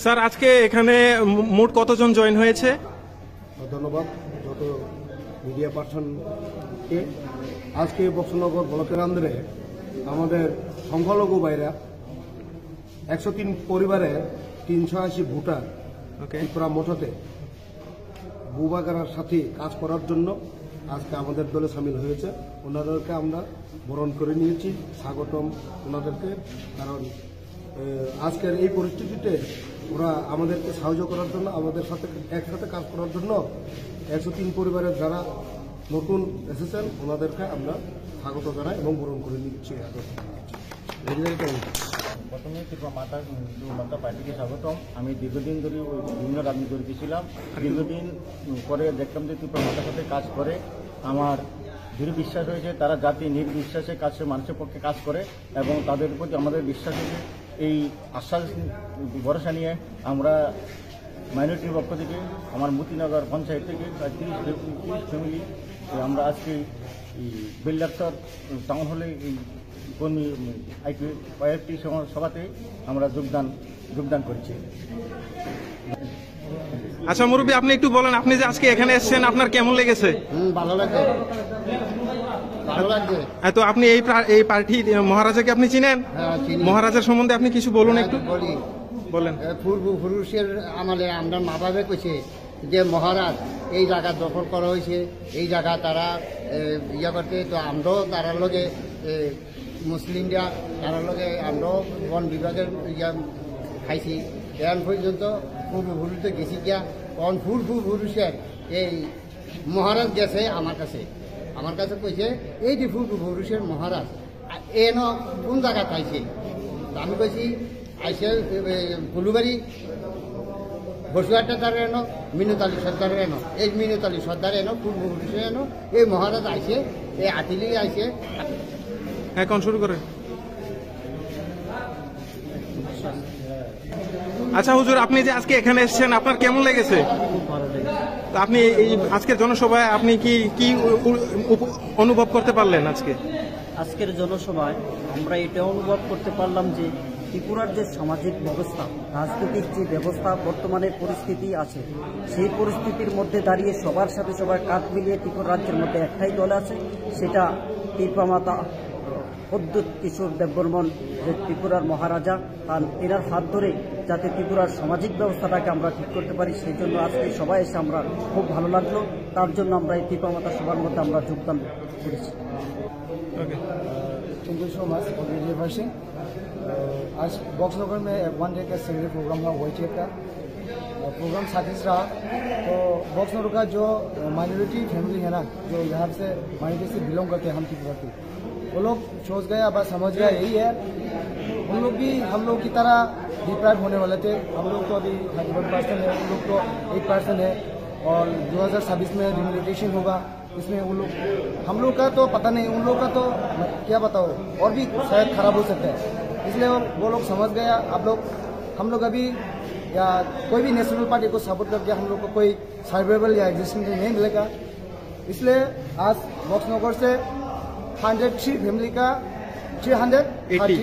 Sir আজকে এখানে মোট কতজন জয়েন হয়েছে? ধন্যবাদ যত মিডিয়া পার্সনকে। আজকে বক্সনগর ব্লকের আন্দরে আমাদের সংখ্যালঘু বাইরা 103 পরিবারে 380 ভোটার ত্রিপুরা মঠতে বুবাগারার সাথে কাজ করার জন্য আজকে আমাদের দলে সামিল হয়েছে। ওনাদেরকে আমরা বরণ করে নিয়েছি, স্বাগতম ওনাদেরকে। কারণ আজকের এই পরিস্থিতিতে ওরা আমাদেরকে সাহায্য করার জন্য, আমাদের সাথে একসাথে কাজ করার জন্য 103 পরিবারের যারা নতুন এসেছেন ওনাদেরকে আমরা স্বাগত জানাই এবং বরণ করে নিচ্ছি। প্রথমে ত্রিপুরা মাতা জনতা পার্টিকে স্বাগতম। আমি দীর্ঘদিন ধরে বিভিন্ন রাজনীতি ছিলাম। দীর্ঘদিন পরে দেখলাম যে ত্রিপুরা মাতার সাথে কাজ করে। আমার দৃঢ় বিশ্বাস হয়েছে তারা জাতি নির্বিশ্বাসে কাজ মানুষের পক্ষে কাজ করে এবং তাদের প্রতি আমাদের বিশ্বাস হয়েছে। এই আশ্বাস ভরসা নিয়ে আমরা মাইনরিটির পক্ষ থেকে আমার মতিনগর পঞ্চায়েত থেকে 30 ফ্যামিলি আমরা আজকে বেলডাক্তার টাউন হলে এই কর্মী কয়েকটি সভাতে আমরা যোগদান করেছি। আচ্ছা মুরব্বী, আপনি একটু বলেন, আপনি যে আজকে এখানে এসেছেন আপনার কেমন লেগেছে? ভালো লাগে, ভালো লাগছে। তো আপনি এই পার্টি মহারাজাকে আপনি চিনেন? মহারাজার সম্বন্ধে আপনি কিছু বলুন একটু। বলেন। পূর্বপুরুষের আমলে আমরা মা বাবা কইছে যে মহারাজ এই জায়গা দখল করা হয়েছে, এই জায়গা তারা ইয়া করতে, তো আমরাও তারার লগে মুসলিমরা তারার লগে আমরাও বন বিভাগের ইয়া খাইছি। এখন পর্যন্ত পূর্বপুরুষে গেছি গিয়া কারণ পূর্বপুরুষের এই মহারাজ গেছে আমার কাছে কইছে এই যে পূর্বপুরুষের মহারাজ এন কোন জায়গা খাইছে। আমি কইছি আইসে ফুলুবাড়ি বসুয়াটা তার এনো, মিনতালী সর্দারের এনো, এই মিনতালী সর্দার এনো, পূর্বপুরুষের এনো, এই মহারাজ আইসে, এই আতিলি আইসে। এখন শুরু করেন। আচ্ছা হুজুর, আপনি যে আজকে এখানে এসেছেন আপনার কেমন লেগেছে? তা আপনি এই আজকের জনসভায় আপনি কি অনুভব করতে পারলেন? আজকের জনসভায় আমরা এটা অনুভব করতে পারলাম যে ত্রিপুরার যে সামাজিক ব্যবস্থা, রাজনৈতিক যে ব্যবস্থা বর্তমানে পরিস্থিতি আছে, সেই পরিস্থিতির মধ্যে দাঁড়িয়ে সবার সাথে সবার কাঁধ মিলিয়ে ত্রিপুরা রাজ্যের মধ্যে একটাই দল আছে, সেটা ত্রিপুরা মাতা প্রদ্যুৎ কিশোর দেববর্মন, যে ত্রিপুরার মহারাজা, তার এনার হাত ধরে যাতে ত্রিপুরার সামাজিক ব্যবস্থাটাকে আমরা ঠিক করতে পারি, সেই জন্য আজকে সবাই এসে আমরা খুব ভালো লাগলো। তার জন্য আমরা এই ত্রিপুরা মাতা সভার মধ্যে আমরা যোগদান করেছি। Thank you so much for the reversing. आज बॉक्सनगर में 1 डे का सेमिनार प्रोग्राम हुआ वाईटीएफ का प्रोग्राम साजिश रहा। तो बॉक्सनगर का जो माइनॉरिटी फैमिली है ना, जो यहाँ से माइनॉरिटी से बिलोंग करते हैं हम त्रिपुरा के, वो लोग सोच गया बस समझ गया यही है। उन लोग भी हम लोग की तरह डिप्राइव होने वाले थे। हम लोग तो अभी 31% है, उन लोग तो 8% है और 2026 में रिमिलिटेशन होगा। इसमें उन लोग, हम लोग का तो पता नहीं, उन लोग का तो क्या बताओ और भी शायद खराब हो सकता है। इसलिए वो लोग समझ गया। हम लोग अभी या कोई भी नेशनल पार्टी को सपोर्ट करके हम लोग को कोई सर्वाइवल या एग्जिस्टेंस नहीं मिलेगा। इसलिए आज बॉक्सनगर से 103 फैमिली का 380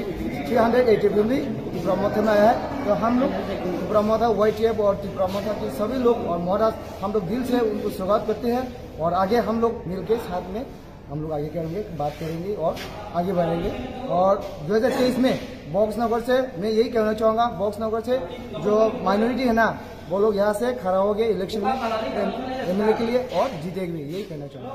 फैमिली त्रिपुरा में आया है। तो हम लोग त्रिपुरा माता वाईटीएफ और त्रिपुरा माता के सभी लोग और महाराज हम लोग दिल से उनको स्वागत करते हैं और आगे हम लोग मिलकर साथ में हम लोग आगे करेंगे, बात करेंगे और आगे बढ़ेंगे। और 2023 में बॉक्सनगर से मैं यही कहना चाहूँगा, बॉक्सनगर से जो माइनॉरिटी है ना, वो लोग यहाँ से खड़ा हो गए इलेक्शन में एमएलए के लिए और जीतेंगे, यही कहना चाहूँगा।